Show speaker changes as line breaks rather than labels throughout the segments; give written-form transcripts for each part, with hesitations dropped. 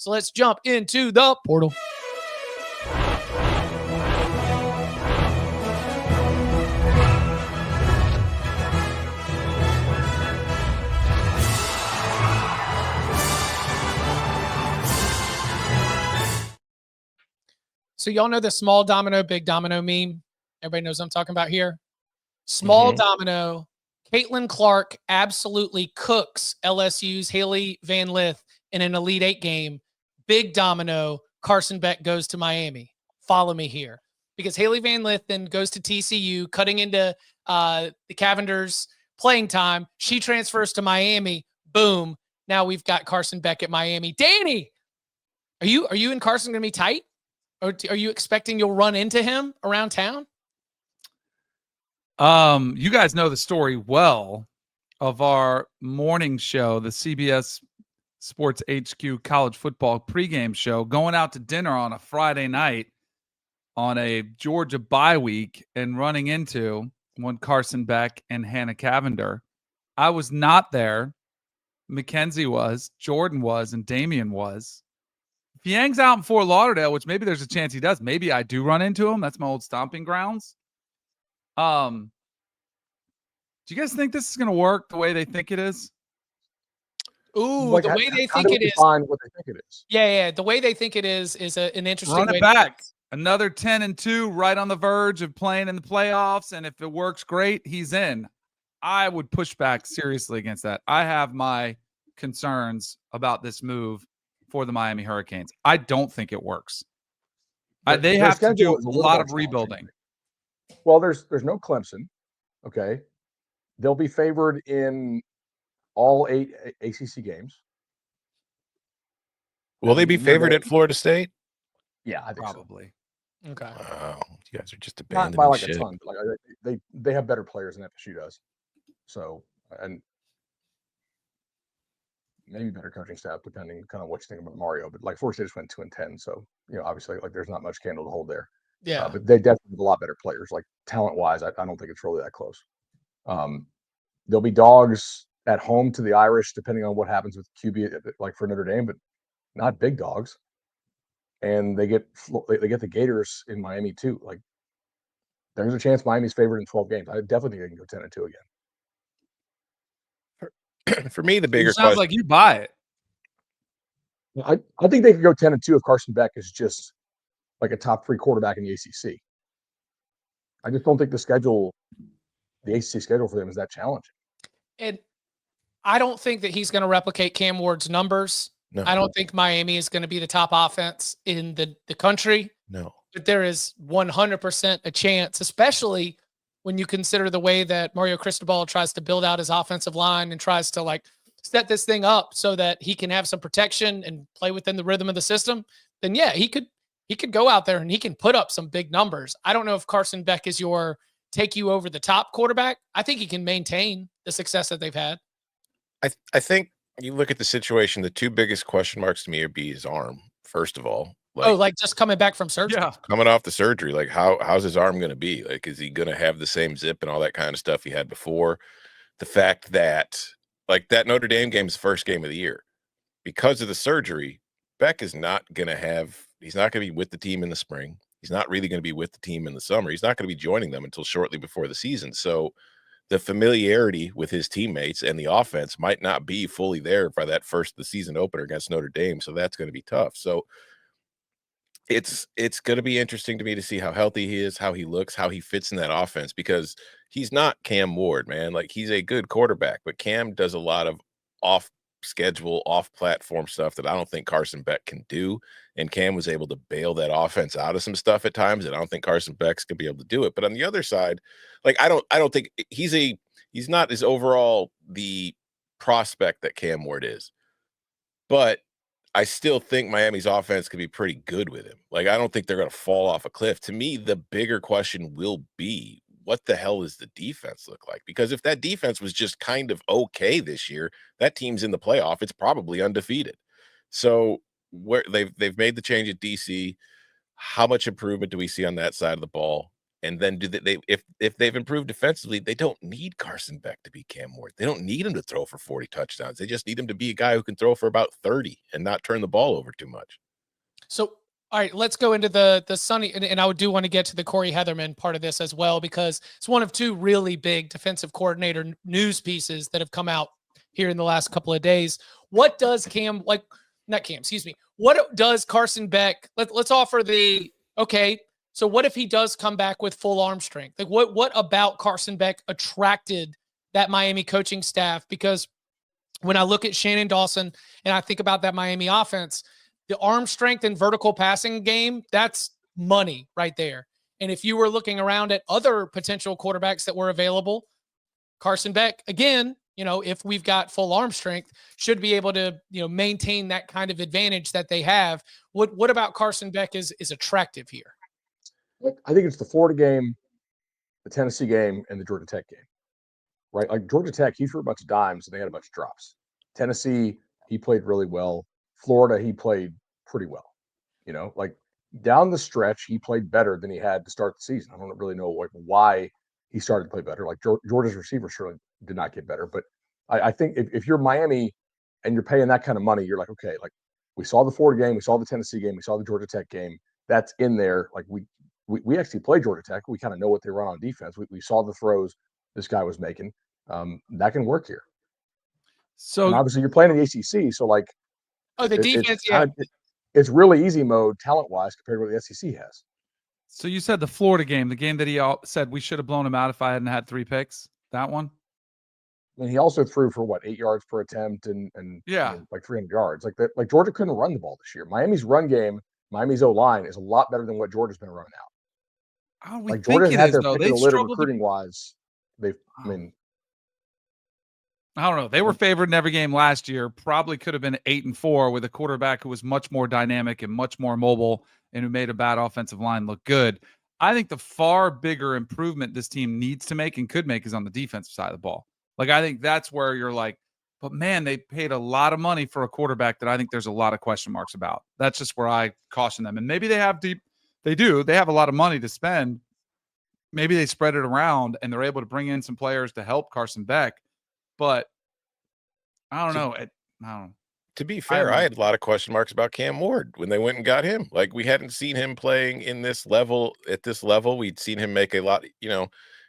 So let's jump into the portal. So y'all know the small domino, big domino meme? Everybody knows what I'm talking about here. Small domino, Caitlin Clark absolutely cooks LSU's Haley Van Lith in an Elite Eight game. Big domino, Carson Beck goes to Miami. Follow me here. Because Haley Van Lith then goes to TCU, cutting into the Cavenders playing time. She transfers to Miami. Boom. Now we've got Carson Beck at Miami. Danny, are you and Carson going to be tight? Or are you expecting you'll run into him around town?
You guys know the story well of our morning show, the CBS Sports HQ college football pregame show, going out to dinner on a Friday night on a Georgia bye week and running into one Carson Beck and Hannah Cavender. I was not there. Mackenzie was, Jordan was, and Damian was. If he hangs out in Fort Lauderdale, which maybe there's a chance he does, maybe I do run into him. That's my old stomping grounds. Do you guys think this is going to work the way they think it is?
Ooh,
like,
the way they
how
think
do
it
we
is.
define what they think it is?
Yeah. The way they think it is an interesting
Run
way
it back. Another 10-2, right on the verge of playing in the playoffs. And if it works great, he's in. I would push back seriously against that. I have my concerns about this move for the Miami Hurricanes. I don't think it works. They have to do a lot of rebuilding.
Well, there's no Clemson. Okay. They'll be favored in all 8 ACC games.
Will they be favored at Florida State?
Yeah, I think
probably.
So.
Okay.
Wow, you guys are just
not
abandoning
by like
shit.
a ton, but like they have better players than FSU does. So, and maybe better coaching staff, depending kind of what you think about Mario. But like Florida State just went 2-10, so obviously like there's not much candle to hold there.
Yeah,
but they definitely have a lot better players. Like talent wise, I don't think it's really that close. There'll be dogs at home to the Irish, depending on what happens with QB, like for Notre Dame, but not big dogs. And they get the Gators in Miami too. Like there's a chance Miami's favored in 12 games. I definitely think they can go 10-2
again. For me, the bigger
it sounds
question,
like you buy it.
I think they could go 10-2 if Carson Beck is just like a top 3 quarterback in the ACC. I just don't think the ACC schedule for them is that challenging.
And I don't think that he's going to replicate Cam Ward's numbers. No. I don't think Miami is going to be the top offense in the country.
No.
But there is 100% a chance, especially when you consider the way that Mario Cristobal tries to build out his offensive line and tries to like set this thing up so that he can have some protection and play within the rhythm of the system. Then yeah, he could go out there and he can put up some big numbers. I don't know if Carson Beck is your take you over the top quarterback. I think he can maintain the success that they've had.
I think you look at the situation, the 2 biggest question marks to me would be his arm, first of all.
Like just coming back from surgery.
Yeah. Coming off the surgery, like how's his arm going to be? Like, is he going to have the same zip and all that kind of stuff he had before? The fact that like that Notre Dame game is the first game of the year. Because of the surgery, Beck is not going to he's not going to be with the team in the spring. He's not really going to be with the team in the summer. He's not going to be joining them until shortly before the season. So the familiarity with his teammates and the offense might not be fully there by that the season opener against Notre Dame. So that's going to be tough. So it's going to be interesting to me to see how healthy he is, how he looks, how he fits in that offense, because he's not Cam Ward, man. Like he's a good quarterback, but Cam does a lot of off schedule, off platform stuff that I don't think Carson Beck can do. And Cam was able to bail that offense out of some stuff at times that I don't think Carson Beck's gonna be able to do it. But on the other side, like I don't think he's not as overall the prospect that Cam Ward is. But I still think Miami's offense could be pretty good with him. Like, I don't think they're going to fall off a cliff. To me, the bigger question will be, what the hell does the defense look like? Because if that defense was just kind of okay this year, that team's in the playoff. It's probably undefeated. So where they've made the change at DC. How much improvement do we see on that side of the ball? And then if they've improved defensively, they don't need Carson Beck to be Cam Ward. They don't need him to throw for 40 touchdowns. They just need him to be a guy who can throw for about 30 and not turn the ball over too much.
So, all right, let's go into the Sonny, and I do want to get to the Corey Heatherman part of this as well, because it's one of two really big defensive coordinator news pieces that have come out here in the last couple of days. What does what does Carson Beck, let's offer okay, so what if he does come back with full arm strength? Like what about Carson Beck attracted that Miami coaching staff? Because when I look at Shannon Dawson and I think about that Miami offense, the arm strength and vertical passing game, that's money right there. And if you were looking around at other potential quarterbacks that were available, Carson Beck, again, if we've got full arm strength, should be able to, maintain that kind of advantage that they have. What about Carson Beck is attractive here?
I think it's the Florida game, the Tennessee game, and the Georgia Tech game, right? Like Georgia Tech, he threw a bunch of dimes and they had a bunch of drops. Tennessee, he played really well. Florida, he played pretty well. Like down the stretch, he played better than he had to start the season. I don't really know why he started to play better. Like Georgia's receivers certainly did not get better. But I think if you're Miami and you're paying that kind of money, you're like, okay, like we saw the Florida game, we saw the Tennessee game, we saw the Georgia Tech game. That's in there. Like we actually played Georgia Tech. We kind of know what they run on defense. We saw the throws this guy was making. That can work here.
So
and obviously you're playing in the ACC, so like
the defense,
it's really easy mode talent-wise compared to what the SEC has.
So you said the Florida game, the game that he said we should have blown him out if I hadn't had 3 picks. That one.
And he also threw for 8 yards per attempt and like 300 yards. Like that, like Georgia couldn't run the ball this year. Miami's run game, Miami's O-line is a lot better than what Georgia's been running out.
Oh,
like Georgia had their pick of the litter
struggled
recruiting wise.
I don't know. They were favored in every game last year. Probably could have been 8-4 with a quarterback who was much more dynamic and much more mobile and who made a bad offensive line look good. I think the far bigger improvement this team needs to make and could make is on the defensive side of the ball. Like, I think that's where you're like, but man, they paid a lot of money for a quarterback that I think there's a lot of question marks about. That's just where I caution them. And maybe they have they have a lot of money to spend. Maybe they spread it around and they're able to bring in some players to help Carson Beck. But I don't know.
To be fair, I had a lot of question marks about Cam Ward when they went and got him. Like, we hadn't seen him playing at this level. We'd seen him make a lot,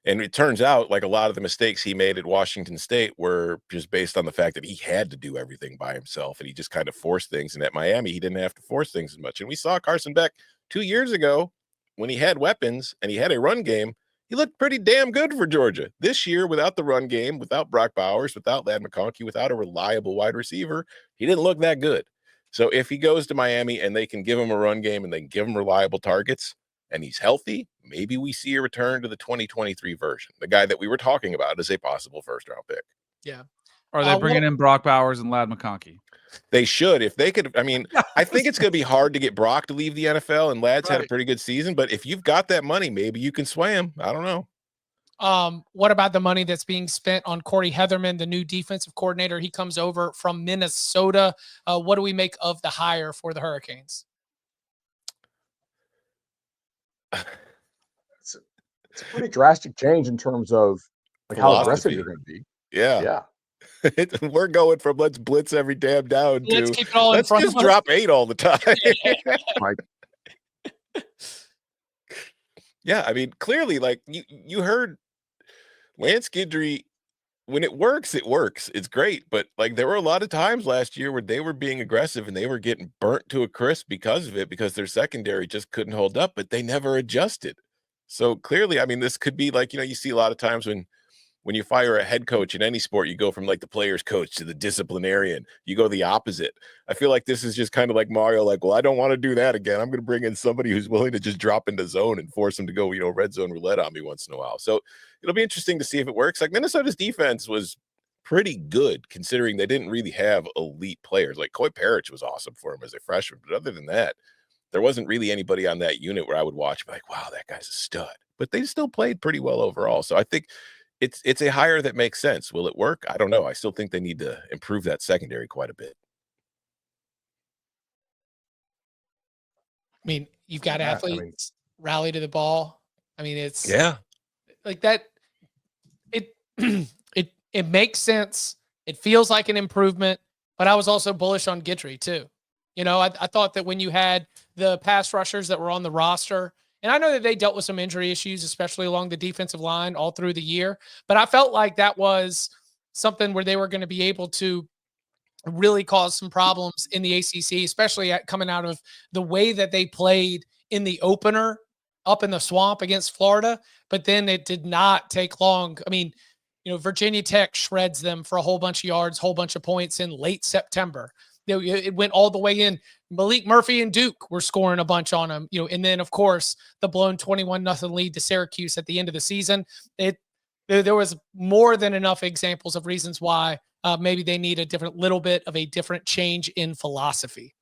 and it turns out like a lot of the mistakes he made at Washington State were just based on the fact that he had to do everything by himself and he just kind of forced things. And at Miami, he didn't have to force things as much. And we saw Carson Beck 2 years ago when he had weapons and he had a run game. He looked pretty damn good for Georgia. This year, without the run game, without Brock Bowers, without Ladd McConkey, without a reliable wide receiver, he didn't look that good. So if he goes to Miami and they can give him a run game and they can give him reliable targets and he's healthy, maybe we see a return to the 2023 version, the guy that we were talking about as a possible first-round pick.
Yeah.
Are they bringing in Brock Bowers and Ladd McConkey?
They should. If they could, I mean, I think it's going to be hard to get Brock to leave the NFL, and Ladd's had a pretty good season, but if you've got that money, maybe you can sway him. I don't know.
What about the money that's being spent on Corey Heatherman, the new defensive coordinator? He comes over from Minnesota. What do we make of the hire for the Hurricanes?
It's a pretty drastic change in terms of like how aggressive you're going to be.
Yeah. We're going from let's blitz every damn down
let's
to
keep it all
let's
in front
just
of
drop 8 all the time.
Right.
Yeah, I mean, clearly, like you heard Lance Guidry, when it works, it works. It's great. But like there were a lot of times last year where they were being aggressive and they were getting burnt to a crisp because of it, because their secondary just couldn't hold up, but they never adjusted. So clearly, I mean, this could be like, you see a lot of times when you fire a head coach in any sport, you go from like the player's coach to the disciplinarian. You go the opposite. I feel like this is just kind of like Mario, like, well, I don't want to do that again. I'm going to bring in somebody who's willing to just drop into zone and force him to go, red zone roulette on me once in a while. So it'll be interesting to see if it works. Like Minnesota's defense was pretty good considering they didn't really have elite players. Like Coy Parrish was awesome for him as a freshman. But other than that, there wasn't really anybody on that unit where I would watch and be like, wow, that guy's a stud. But they still played pretty well overall. So I think it's a hire that makes sense. Will it work? I don't know. I still think they need to improve that secondary quite a bit.
I mean, you've got athletes rally to the ball. I mean, it's
Yeah.
like that. It it makes sense. It feels like an improvement, but I was also bullish on Guidry too. I thought that when you had the pass rushers that were on the roster, and I know that they dealt with some injury issues, especially along the defensive line all through the year, but I felt like that was something where they were going to be able to really cause some problems in the ACC, especially coming out of the way that they played in the opener up in the swamp against Florida. But then it did not take long. I mean, Virginia Tech shreds them for a whole bunch of yards, whole bunch of points in late September. It went all the way in. Malik Murphy and Duke were scoring a bunch on them, and then of course the blown 21-0 lead to Syracuse at the end of the season. There was more than enough examples of reasons why maybe they need a little bit of a different change in philosophy.